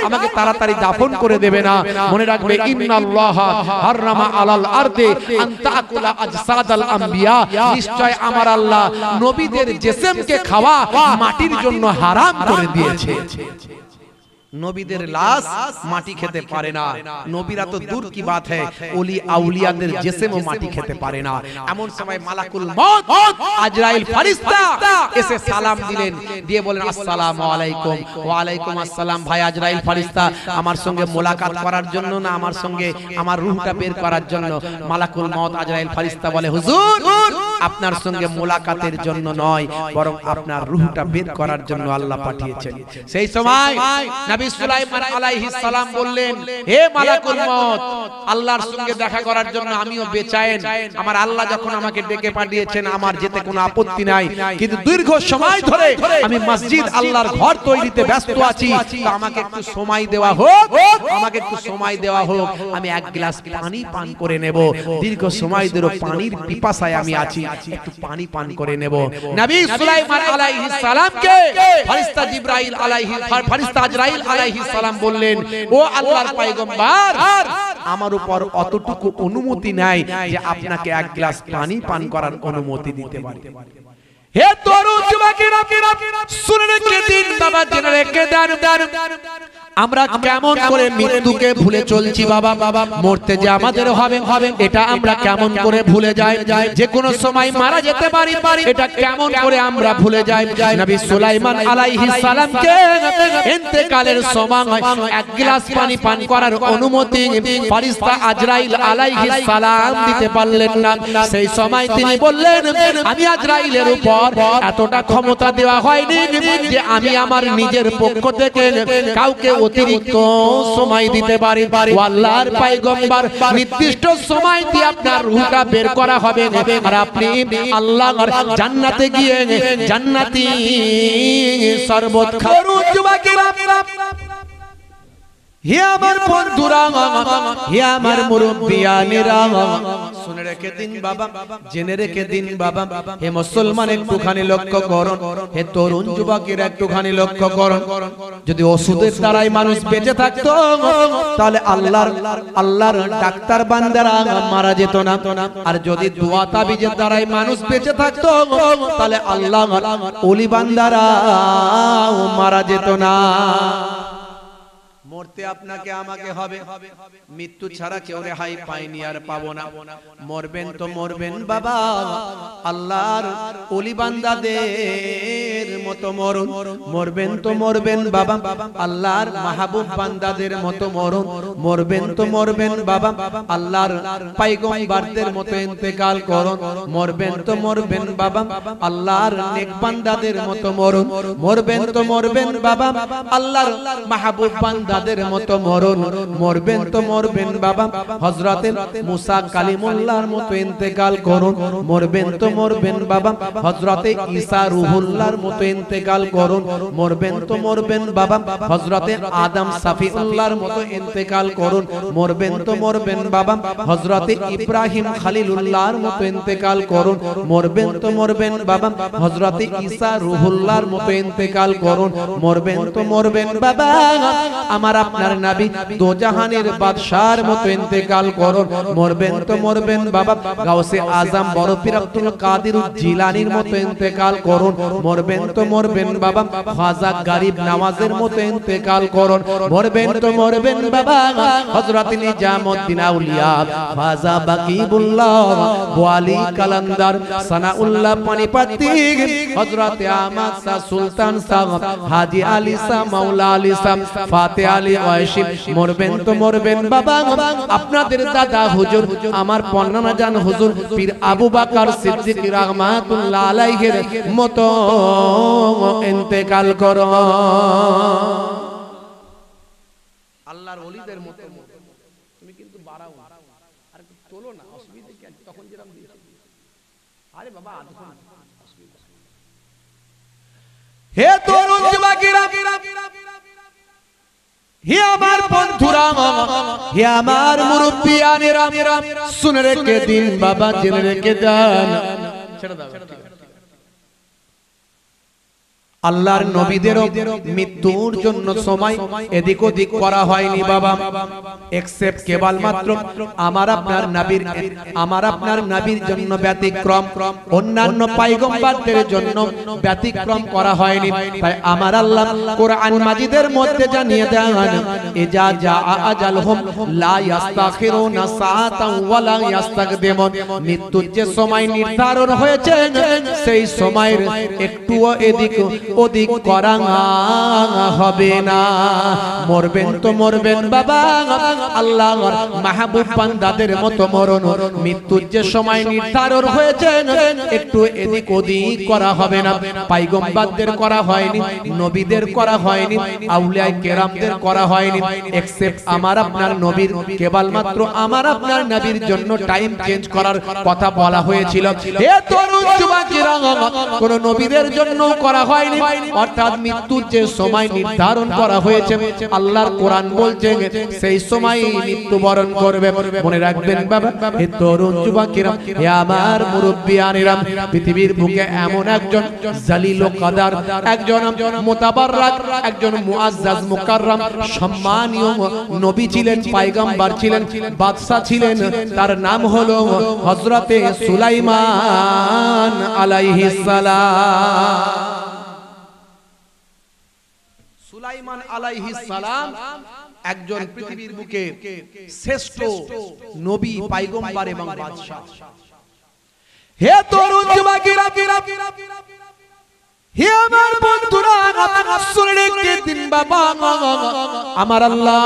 আমাকে তাড়াতাড়ি দাফন করে দেবে না। মনে রাখবে, ইন্নাল্লাহা হারামা আলাল আরদি আন তাকুলা আজসাদাল আমবিয়া, নিশ্চয় আমার আল্লাহ নবীদের জিসমকে খাওয়া মাটির জন্য হারাম করে দিয়েছে। নবীদের লাশ মাটি খেতে পারে না, নবীরা তো দূর কি বাত है ওলি আউলিয়াদের জিসিমও মাটি খেতে পারে না। এমন সময় মালাকুল মউত আজরাইল ফেরেশতা এসে সালাম দিলেন, দিয়ে বলেন আসসালামু আলাইকুম। ওয়া আলাইকুম আসসালাম। ভাই আজরাইল ফেরেশতা আমার সঙ্গে মোলাকাত করার জন্য না আমার সঙ্গে আমার রূহটা বের করার জন্য? মালাকুল মউত আজরাইল ফেরেশতা বলে হুজুর আপনার সঙ্গে মোলাকাতের জন্য নয়, বরং আপনার রূহটা বের করার জন্য আল্লাহ পাঠিয়েছেন। সেই সময় নবী সুলাইমান আলাইহিস সালাম বললেন, হে মালাকুল মউত, আল্লাহর সঙ্গে দেখা করার জন্য আমিও বেচায়েন। আমার আল্লাহ যখন আমাকে ডেকে পাঠিয়েছেন আমার যেতে কোনো আপত্তি নাই, কিন্তু দীর্ঘ সময় ধরে আমি মসজিদ আল্লাহর ঘর তৈরিতে ব্যস্ত আছি, তো আমাকে একটু সময় দেওয়া হোক, আমাকে একটু সময় দেওয়া হোক, আমি এক গ্লাস পানি পান করে নেব। দীর্ঘ সময় ধরে পানির পিপাসায় আমি আছি, একটু পানি পান করে নেব। নবী সুলাইমান আলাইহিস সালামকে ফেরেশতা জিবরাইল আলাইহিস ফেরেশতা আজরাইল আলাইহিস সালাম বললেন, ও আল্লাহর পয়গম্বর, আমার উপর অতটুকু অনুমতি নাই যে আপনাকে এক গ্লাস পানি পান করার অনুমতি দিতে পারি। হে তরুণ যুবকেরা, শুনে রেখে দিন বাবা, জেনে রেখে দেন আমরা কেমন করে মৃত্যুকে ভুলে চলছি বাবা। মরতে যে আমাদের হবে এটা আমরা কেমন করে ভুলে যাই, যে কোনো সময় মারা যেতে পারি, এটা কেমন করে আমরা ভুলে যাই। নবী সুলাইমান আলাইহিস সালামকে ইন্তেকালের সময় এক গ্লাস পানি পান করার অনুমতি ফেরেশতা আজরাইল আলাইহিস সালাম দিতে পারলেন না। সেই সময় তিনি বললেন, আমি আজরাইলের উপর এতটা ক্ষমতা দেওয়া হয়নি যে আমি আমার নিজের পক্ষ থেকে কাউকে অতিরিক্ত সময় দিতে পারি। আল্লাহর পয়গম্বর নির্দিষ্ট সময় দিয়ে আপনার রূহটা বের করা হবে, আর আপনি আল্লাহর জান্নাতে গিয়ে জান্নাতি শরবত খাবেন। যুবকেরা, হে আমার বন্ধুরা, হে আমার মুরব্বিয়ানেরা, শুনে রেখে দিন বাবা, জেনে রেখে দিন বাবা। হে মুসলমান একটুখানি লক্ষ্য করুন, হে তরুণ যুবকেরা একটুখানি লক্ষ্য করুন। যদি ওষুধের দ্বারাই মানুষ বেঁচে থাকতো তাহলে আল্লাহর ডাক্তার বান্দারা মারা যেত না, আর যদি দোয়া তাবিজের দ্বারাই মানুষ বেঁচে থাকতো তাহলে আল্লাহর ওলি বান্দারা মারা যেত না। মরতে আপনাকে আমাকে হবে, মৃত্যু ছাড়া কেউ রেহাই পায়নি আর পাবো না। মরবেন তো মরবেন বাবা আল্লাহর ওলি বান্দাদের মতো মরুন, মরবেন তো মরবেন বাবা আল্লাহর মাহবুব বান্দাদের মতো মরুন, মরবেন তো মরবেন বাবা আল্লাহর পয়গম্বরদের মতো ইন্তেকাল করুন, মরবেন তো মরবেন বাবা আল্লাহর নেক বান্দাদের মতো মরুন, মরবেন তো মরবেন বাবা আল্লাহর মাহবুব বান্দাদের মতো মরুন, মরবেন তো মরবেন বাবা হযরতে মুসা কালিমুল্লাহর মতো ইন্তেকাল করুন, মরবেন তো মরবেন বাবা হযরতে ঈসা রূহুল্লাহর মতো ইন্তেকাল করুন, মরবেন তো মরবেন বাবা হযরতে আদম সাফিউল্লাহর মতো ইন্তেকাল করুন, মরবেন তো মরবেন বাবা হযরতে ইব্রাহিম খলিলুল্লাহর মতো ইন্তেকাল করুন, মরবেন তো মরবেন বাবা হযরতে ঈসা রূহুল্লাহর মতো ইন্তেকাল করুন, মরবেন তো মরবেন বাবা আমার আপনার নবী দো জাহানের বাদশার মতো ইন্তেকাল করুন, মরবেন তো মরবেন বাবা গাউসে আজম বড় পীর আব্দুল কাদের জিলানীর মতো ইন্তেকাল করুন, মরবেন তো মরবেন বাবা খাজা গরিব নওয়াজের মতো ইন্তেকাল করুন, মরবেন তো মরবেন বাবা হযরত নিজামউদ্দিন আউলিয়া খাজা বাকিবুল্লাহ ওয়ালি কালান্দার সানাউল্লাহ পানিপতি হযরত আহমদ শাহ সুলতান শাহ হাজী আলী শাহ মাওলা আলী শাহ ফাতে আলী ওয়াইশিব, মরবেন তো মরবেন বাবা আপনাদের দাদা হুজুর আমার পন্না জান হুজুর পীর আবু বকর সিদ্দিক রাহমাতুল্লাহ আলাইহির মতো ইন্তেকাল করো। আল্লাহর ওলিদের মতো তুমি কিন্তু বাড়াও আর তোলো না, অসুবিধা কি? তখন যেরকম দিয়েছি আরে বাবা আদখন অসুবিধা। হে তরুণ যুবকেরা, হে আমার বন্ধুরা, হে আমার মুরব্বিয়ানেরা, শুনে রেখে দিন বাবা, জেনে রেখে দেন। ছেড়ে দাও। আল্লাহর নবীদেরও মৃত্যুর জন্য সময় এদিক ওদিক করা হয়নি বাবা, এক্সেপ্ট কেবলমাত্র আমার আপনার নবীর জন্য ব্যতিক্রম, অন্যান্য পয়গম্বরদের জন্য ব্যতিক্রম করা হয়নি। তাই আমার আল্লাহ কোরআন মাজিদের মধ্যে জানিয়ে দেন, ইজা জা আজালহুম লা ইস্তাখিরুনা সাআতান ওয়া লা ইস্তাকদিমুন, মৃত্যুর যে সময় নির্ধারণ হয়েছে সেই সময়ের একটুও এদিক ওদিক করা হবে না। মরবেন তো মরবেন বাবা, আল্লাহর মাহবুব বান্দাদের মতো মরণ। মৃত্যুর যে সময় নির্ধারণ হয়েছে একটু এদিক ওদিক করা হবে না। পয়গম্বরদের করা হয়নি, নবীদের করা হয়নি, আউলিয়া কেরামদের করা হয়নি, এক্সেপ্ট আমার আপনার নবীর, কেবলমাত্র আমার আপনার নবীর জন্য টাইম চেঞ্জ করার কথা বলা হয়েছিল। হে তরুণ যুবকেরা, কোন নবীদের জন্য করা হয়নি, অর্থাৎ মৃত্যুর যে সময় নির্ধারণ করা হয়েছে আল্লাহর কোরআন বলছে সেই সময় মৃত্যুবরণ করবে। মনে রাখবেন বাবা, হে তরুণ যুবকেরা, হে আমার মুরব্বিয়ানেরা, পৃথিবীর বুকে এমন একজন জালিল ও কাদার, একজন মুতাবাররাক, একজন মুআজ্জাজ মুকাররম সম্মানীয় নবী ছিলেন, পয়গম্বর ছিলেন, বাদশা ছিলেন। তার নাম হলো হযরতে সুলাইমান আলাইহিস সালাম। সুলাইমান আলাইহিস সালাম একজন পৃথিবীর বুকে শ্রেষ্ঠ নবী, পয়গম্বর এবং বাদশা। হে তরুণ যুবকেরা, হে আমার বন্ধুরা, শুনে দিন বাবা, আমার আল্লাহ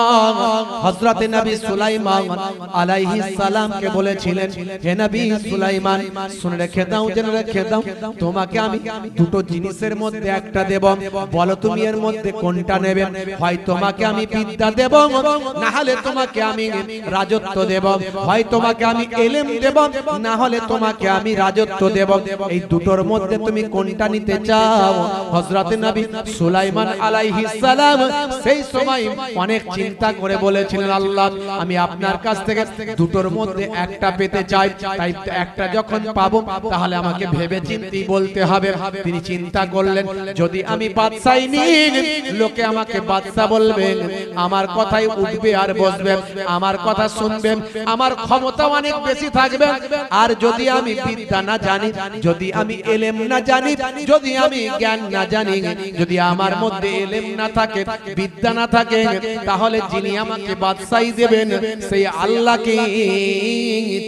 হযরতে নবী সুলাইমান আলাইহিস সালামকে বলেছিলেন, হে নবী সুলাইমান, শুনে রেখে দাও, জেনে রেখে দাও, তোমাকে আমি দুটো জিনিসের মধ্যে একটা দেব, বলো তুমি এর মধ্যে কোনটা নেবে? হয় তোমাকে আমি বিদ্যা দেব, না হলে তোমাকে আমি রাজত্ব দেব, হয় তোমাকে আমি ইলম দেব, না হলে তোমাকে আমি রাজত্ব দেব। এই দুটোর মধ্যে তুমি কোনটা নিতে চাও? হযরতে নবী সুলাইমান আলাইহিস সালাম সেই সময় অনেক চিন্তা করে বলেছিলেন, আল্লাহ আমি আপনার কাছ থেকে দুটোর মধ্যে একটা পেতে চাই, তাই একটা যখন পাবো তাহলে আমাকে ভেবে চিন্তে বলতে হবে। তিনি চিন্তা করলেন, যদি আমি বাদশাই নিই, লোকে আমাকে বাদশা বলবে, আমার কথাই উঠবে আর বসবে, আমার কথা শুনবে, আমার ক্ষমতা অনেক বেশি থাকবে। আর যদি আমি বিদ্যা না জানি, যদি আমি ইলম না জানি, যদি আমি জ্ঞান না জানি, যদি আমার মধ্যে ইলম না থাকে, বিদ্যা না থাকে, তাহলে যিনি আমাকে বাদশাহী দেবেন সেই আল্লাহকে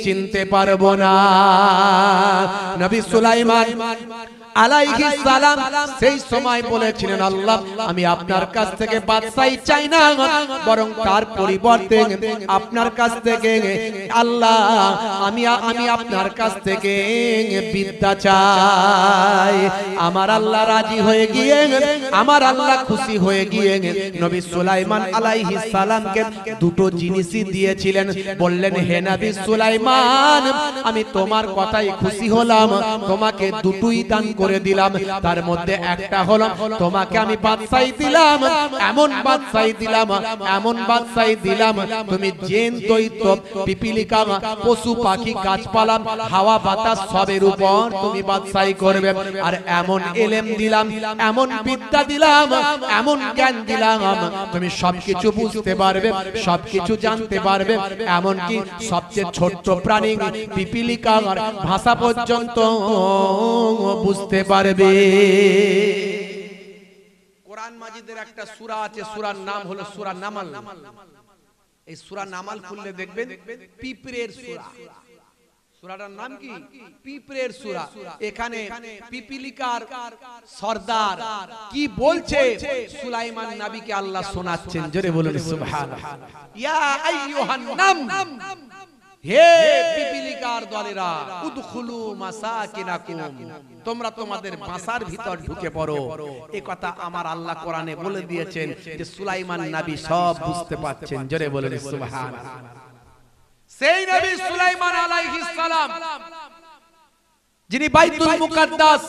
চিনতে পারবো না। নবী সুলাইমান আলাইহিস সালাম সেই সময় বলেছিলেন, আল্লাহ আমি আপনার কাছ থেকে বাদশাহী চাই না, বরং তার পরিবর্তে আপনার কাছ থেকে আল্লাহ আমি আপনার কাছ থেকে বিদ্যা চাই। আমার আল্লাহ রাজি হয়ে গিয়ে, আমার আল্লাহ খুশি হয়ে গিয়ে নবী সুলাইমান আলাইহিস সালামকে দুটো জিনিসই দিয়েছিলেন। বললেন, হে নবী সুলাইমান, আমি তোমার কথাই খুশি হলাম, তোমাকে দুটোই দান করে দিলাম। তার মধ্যে একটা হলো তোমাকে আমি বাদশাহী দিলাম, এমন বাদশাহী দিলাম, এমন বাদশাহী দিলাম, তুমি জিন দৈত্য পিপিলিকা পশু পাখি গাছপালা হাওয়া বাতাস সবের উপর তুমি বাদশাহী করবে। আর এমন ইলম দিলাম, এমন বিদ্যা দিলাম, এমন জ্ঞান দিলাম, তুমি সবকিছু বুঝতে পারবে, সবকিছু জানতে পারবে, এমন কি সবচেয়ে ছোট্ট প্রাণী পিপিলিকার ভাষা পর্যন্ত বুঝতে পারবে। কোরআন মাজিদের একটা সূরা আছে, সূরার নাম হলো সূরা নামাল। এই সূরা নামাল খুললে দেখবেন পিঁপড়ের সূরা। সূরাটার নাম কি? পিঁপড়ের সূরা। এখানে পিপিলিকার সরদার কি বলছে সুলাইমান নবীকে আল্লাহ শোনাচ্ছেন। জোরে বলুন সুবহানাল্লাহ। ইয়া আইয়ুহান নাম, হে পিপিলিকার দলেরা, উদখুলু মাসাকিনাকুম, তোমরা তোমাদের বাসার ভিতর ঢুকে পড়ো। এই কথা আমার আল্লাহ কোরআনে বলে দিয়েছেন যে সুলাইমান নবী সব বুঝতে পাচ্ছেন। জোরে বলেন সুবহানাল্লাহ। সেই নবী সুলাইমান আলাইহিস সালাম যিনি বাইতুল মুকাদ্দাস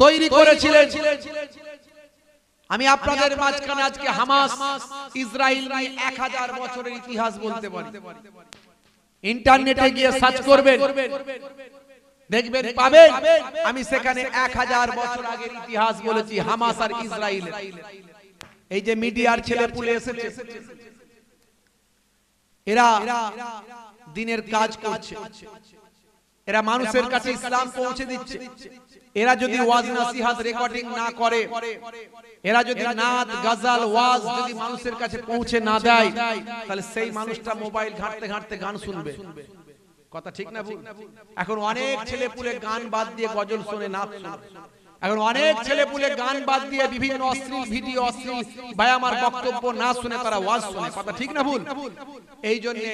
তৈরি করেছিলেন। আমি আপনাদের মাঝখানে আজকে হামাস ইসরাইল নিয়ে 1000 বছরের ইতিহাস বলতে পারি। ইন্টারনেটে গিয়ে সার্চ করবেন, দেখবেন পাবেন আমি সেখানে 1000 বছর আগের ইতিহাস বলেছি হামাস আর ইসরায়েল। এই যে মিডিয়ার ছেলেপুলে এসেছে, এরা দিনের কাজ করছে, এরা মানুষের কাছে ইসলাম পৌঁছে দিচ্ছে। এরা যদি ওয়াজ নসিহত রেকর্ডিং না করে, এরা যদি নাত গজল ওয়াজ যদি মানুষের কাছে পৌঁছে না দেয়, তাহলে সেই মানুষটা মোবাইল ঘাঁটতে ঘাঁটতে গান শুনবে। কথা ঠিক না ভুল? এখন অনেক ছেলেপুলে গান বাদ দিয়ে গজল শুনে, নাচ শুনে। এখন অনেক ছেলেপুলে গান বাদ দিয়ে বিভিন্ন অশ্লীল ভিডিও, অশ্লীল ভাই আমার বক্তব্য না শুনে তারা ওয়াজ শুনে। কথা ঠিক না ভুল? এই জন্য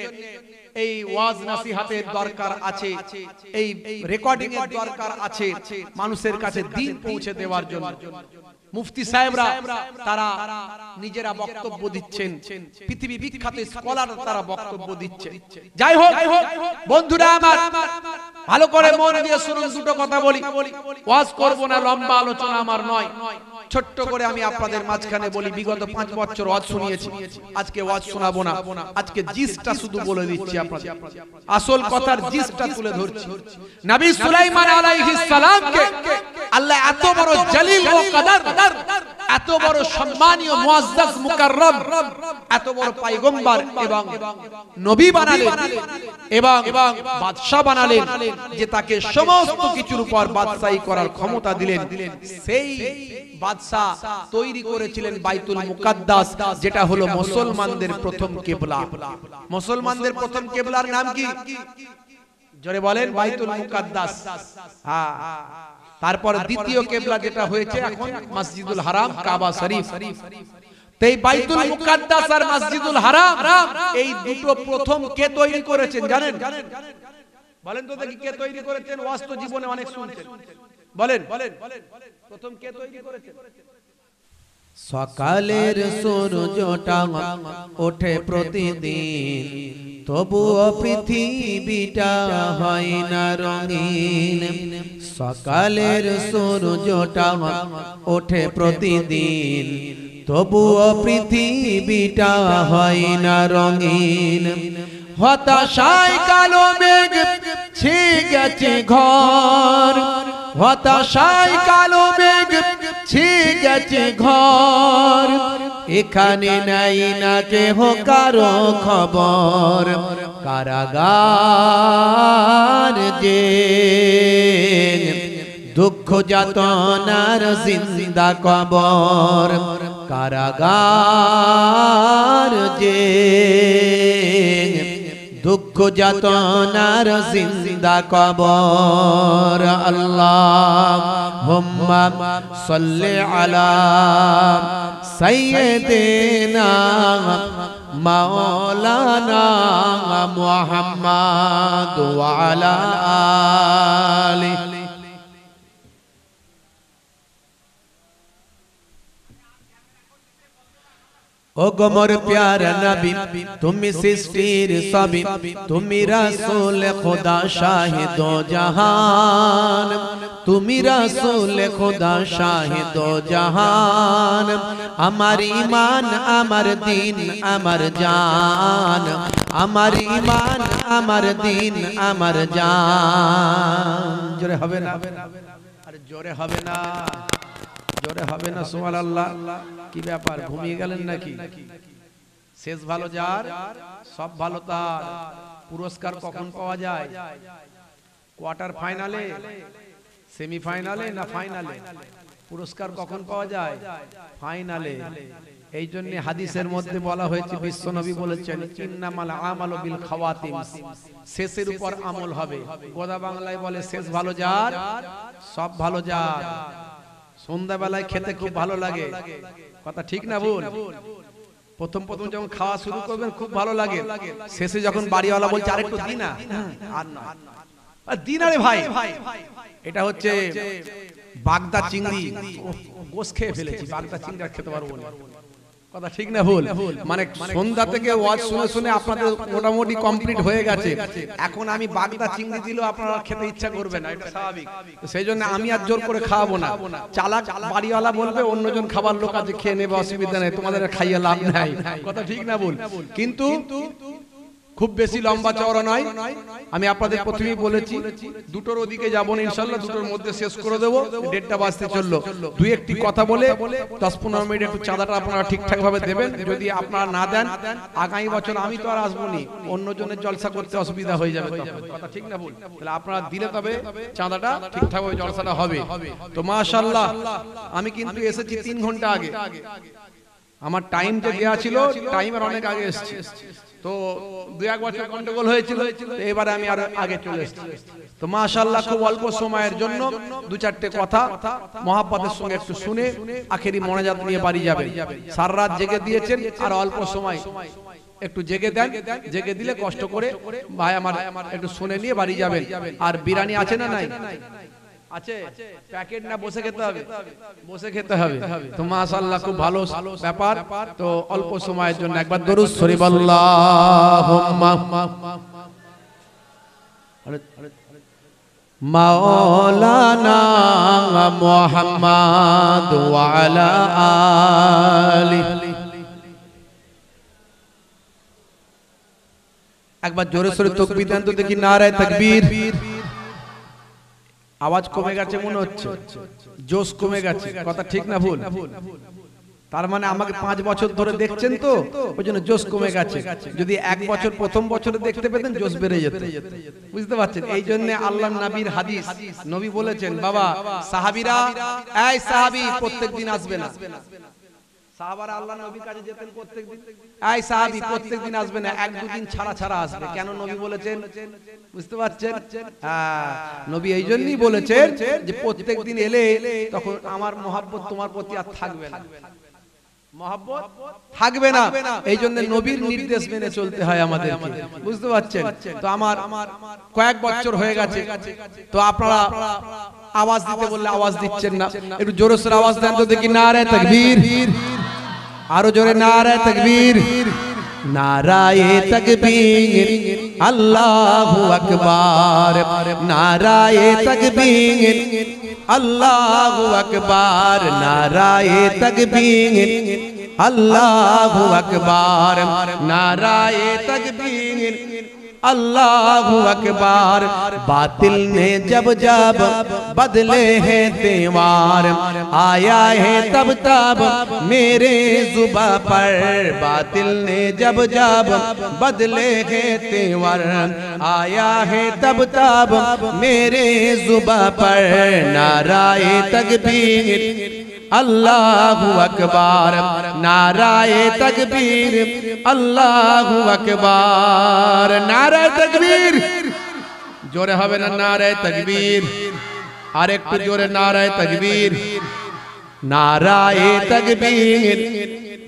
এই ওয়াজ নসিহতের দরকার আছে, এই রেকর্ডিং এর দরকার আছে মানুষের কাছে দিন পৌঁছে দেওয়ার জন্য। মুফতি সাহেবরা তারা নিজেরা বক্তব্য দিচ্ছেন, পৃথিবী বিখ্যাত স্কলার তারা বক্তব্য দিচ্ছে। যাই হোক বন্ধুরা আমার, ভালো করে মন দিয়ে শুনুন, দুটো কথা বলি, ওয়াজ করব না, লম্বা আলোচনা আমার নয়। ছোট্ট করে আমি আপনাদের মাঝখানে বলি, বিগত 5 বছর ওয়াজ শুনিয়েছি, আজকে ওয়াজ শোনাবো না, আজকে জিসটা শুধু বলে দিচ্ছি আপনাদের, আসল কথার জিসটা তুলে ধরছি। নবী সুলাইমান আলাইহিস সালামকে আল্লাহ এত বড় জলিল ও কদর, এত বড় সম্মানীয় মুআজ্জাজ মুকাররম, এত বড় পয়গম্বর এবং নবী বানালেন এবং বাদশা বানালেন যে তাকে সমস্ত কিছুর উপর বাদশাহী করার ক্ষমতা দিলেন। সেই বাদশা তৈরি করেছিলেন বাইতুল মুকাদ্দাস, যেটা হলো মুসলমানদের প্রথম কিবলা। মুসলমানদের প্রথম কিবলার নাম কি? জোরে বলেন। বাইতুল মুকাদ্দাস। হ্যাঁ, তারপর দ্বিতীয় কিবলা যেটা হয়েছে এখন মসজিদুল হারাম, কাবা শরীফ। এই বাইতুল মুকাদ্দাস আর মসজিদুল হারাম, এই দুটো প্রথম কে তৈরি করেছেন জানেন? বলেন তো দেখি কে তৈরি করেছেন? ওয়াজ তো জীবনে অনেক শুনছেন, বলেন প্রথম কে তৈরি করেছেন? সকালের সূর্যটা ওঠে প্রতিদিন, তবুও পৃথিবীটা হয় না রঙিন। সকালের সূর্যটা ওঠে প্রতিদিন, তবুও পৃথিবীটা হয় না রঙিন। হতাশায় কালো মেঘ ছেয়ে গেছে ঘর, হতাশায় কালো মেঘ ছেয়ে গেছে ঘর। এখানে নাই না কেহ কারো খবর, কারাগার যে দুঃখ যাতনার জিন্দা কবর, কারাগার যে দুঃখ যাতনার জিন্দা কবর। আল্লাহুম্মা সাল্লি আলা সাইয়্যিদিনা মাওলানা মুহাম্মদ ওয়া আলা আলিহি। ও গোমর প্যারা নবী, তুমি সৃষ্টির সবই, তুমি রাসূল খোদা শাহিদ ও জাহান, তুমি রাসূল খোদা শাহিদ ও জাহান। আমার ঈমান, আমার দিন, আমার জান, আমার ঈমান, আমার দিন, আমার জান। জোরে হবে না? আরে জোরে হবে না, জোরে হবে না। সুবহানাল্লাহ। কি ব্যাপার, ঘুমিয়ে গেলেন নাকি? শেষ ভালো যার, সব ভালো তার। পুরস্কার কখন পাওয়া যায়? কোয়ার্টার ফাইনালে, সেমিফাইনালে না ফাইনালে? পুরস্কার কখন পাওয়া যায়? ফাইনালে। এই জন্য হাদিসের মধ্যে বলা হয়েছে, বিশ্বনবী বলেছেন ইন্নামাল আমালু বিল খাওয়াতিম, শেষের উপর আমল হবে। গোদা বাংলায় বলে শেষ ভালো যার, সব ভালো যার। সন্ধ্যাবেলায় খেতে খুব ভালো লাগে, কথা ঠিক না ভুল? প্রথম প্রথম যখন খাওয়া শুরু করবেন খুব ভালো লাগে, শেষে যখন বাড়িওয়ালা বলছে আরেকটু দিন না, আর না দিন, আরে ভাই এটা হচ্ছে বাগদা চিংড়ি, গোশ খেয়ে ফেলেছি, বাগদা চিংড়ি আর খেতে পারবো না, কথা ঠিক না ভুল? মানে সন্ধ্যা থেকে ওয়াজ শুনে শুনে আপনাদের মোটামুটি কমপ্লিট হয়ে গেছে, এখন আমি বাগদা চিংড়ি দিলেও আপনারা খেতে ইচ্ছা করবে না, এটা স্বাভাবিক। সেই জন্য আমি আর জোর করে খাওয়াবো না। চালাক বাড়িওয়ালা বলবে অন্যজন খাবার লোক আছে খেয়ে নেবে, অসুবিধা নেই, তোমাদের খাইয়ে লাভ নাই, কথা ঠিক না ভুল? কিন্তু খুব বেশি লম্বা চওড়া নয়। আমি আপনাদের প্রথমেই বলেছি দুটোর ওদিকে যাব না ইনশাআল্লাহ, দুটোর মধ্যে শেষ করে দেব, 1:30 বাজতে চললো। দুই একটি কথা বলে 10-15 মিনিট একটু চাঁদাটা আপনারা ঠিকঠাক ভাবে দেবেন। যদি আপনারা না দেন আগামী বছর আমি তো আর আসবো নি, অন্যজনের জলসা করতে অসুবিধা হয়ে যাবে, কথা ঠিক না ভুল? তাহলে আপনারা দিলে তবে চাঁদাটা ঠিকঠাক ভাবে জলসাটা হবে। তো মাশাআল্লাহ আমি কিন্তু এসেছি 3 ঘন্টা আগে, আমার টাইম যে দেওয়া ছিল টাইমের অনেক আগে এসেছি। তো 2-1 বছর গন্ডগোল হয়েছিল, এবারে আমি আর আগে চলে এসেছি। তো মাশাআল্লাহ খুব অল্প সময়ের জন্য 2-4টে কথা মহাব্বতের সঙ্গে একটু শুনে আখেরি মোনাজাত নিয়ে বাড়ি যাবেন। সারা রাত জেগে দিয়েছেন, আর অল্প সময় একটু জেগে দেন, জেগে দিলে কষ্ট করে ভাই আমার একটু শুনে নিয়ে বাড়ি যাবেন। আর বিরিয়ানি আছে না নাই? আছে, প্যাকেট না বসে খেতে হবে? বসে খেতে হবে। তো মাশাআল্লাহ খুব ভালো ব্যাপার। তো অল্প সময়ের জন্য একবার দরুদ শরীফ আল্লাহুম্মা মাওলানা মুহাম্মদ ওয়া আলা আলিহি। একবার জোরে সোরে তাকবীর দেন তো দেখি, নারে তাকবীর। আওয়াজ কমে গেছে মনে হচ্ছে, জোশ কমে গেছে, কথা ঠিক না ভুল? তার মানে আমাকে 5 বছর ধরে দেখছেন তো, ওই জন্য জোশ কমে গেছে। যদি 1 বছর প্রথম বছরে দেখতে পেতেন জোশ বেড়ে যেত, বুঝতে পারছেন? এই জন্য আল্লাহর নবীর হাদিস, নবী বলেছেন বাবা সাহাবীরা, এই সাহাবী প্রত্যেকদিন আসবে না। সাহাবারা আল্লাহ নবীর কাছে যেতেন প্রত্যেকদিন, এই সাহাবী প্রত্যেকদিন আসবে না, 1-2 দিন ছাড়া ছাড়া আসবে। কেন নবী বলেছেন বুঝতে পারছেন? হ্যাঁ, নবী এই জন্যই বলেছেন যে প্রত্যেকদিন এলে তখন আমার মহব্বত তোমার প্রতি আর থাকবে না, মহব্বত থাকবে না। এই জন্য নবীর নির্দেশ মেনে চলতে হয় আমাদেরকে, বুঝতে পারছেন? তো আমার কয়েক বছর হয়ে গেছে, তো আপনারা আওয়াজ দিতে বললে আওয়াজ দিচ্ছেন না, একটু জোরে সোরে আওয়াজ দেন তো দেখি, নারে তাকবীর। আরো জোরে নারে তাকবীর, নারায়ে তাকবীর, আল্লাহু আকবার, নারায়ে তাকবীর, আল্লাহু আকবার, নারায়ে তাকবীর, আল্লাহু আকবার, নারায়ে তাকবীর, अल्लाहु अकबर। बातिल ने जब जब बदले हैं त्योहार, आया है तब तब मेरे जुबा पर। बातिल ने जब जब बदले हैं त्योहार, आया है तब तब मेरे जुबा पर। नाराए तकबीर, अल्लाहु अकबर, नाराए तकबीर, अल्लाहु अकबर। नाराए तकबीर जोरे হবে না? नाराए तकबीर আর একটু জোরে, नाराए तकबीर, नाराए तकबीर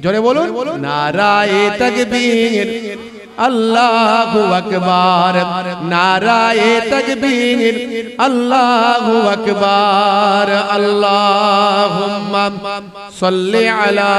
জোরে বলুন, नाराए तकबीर, अल्लाहु अकबर, नाराए तकबीर, अल्लाहु अकबर। अल्लाहुम्मा सल्लि अला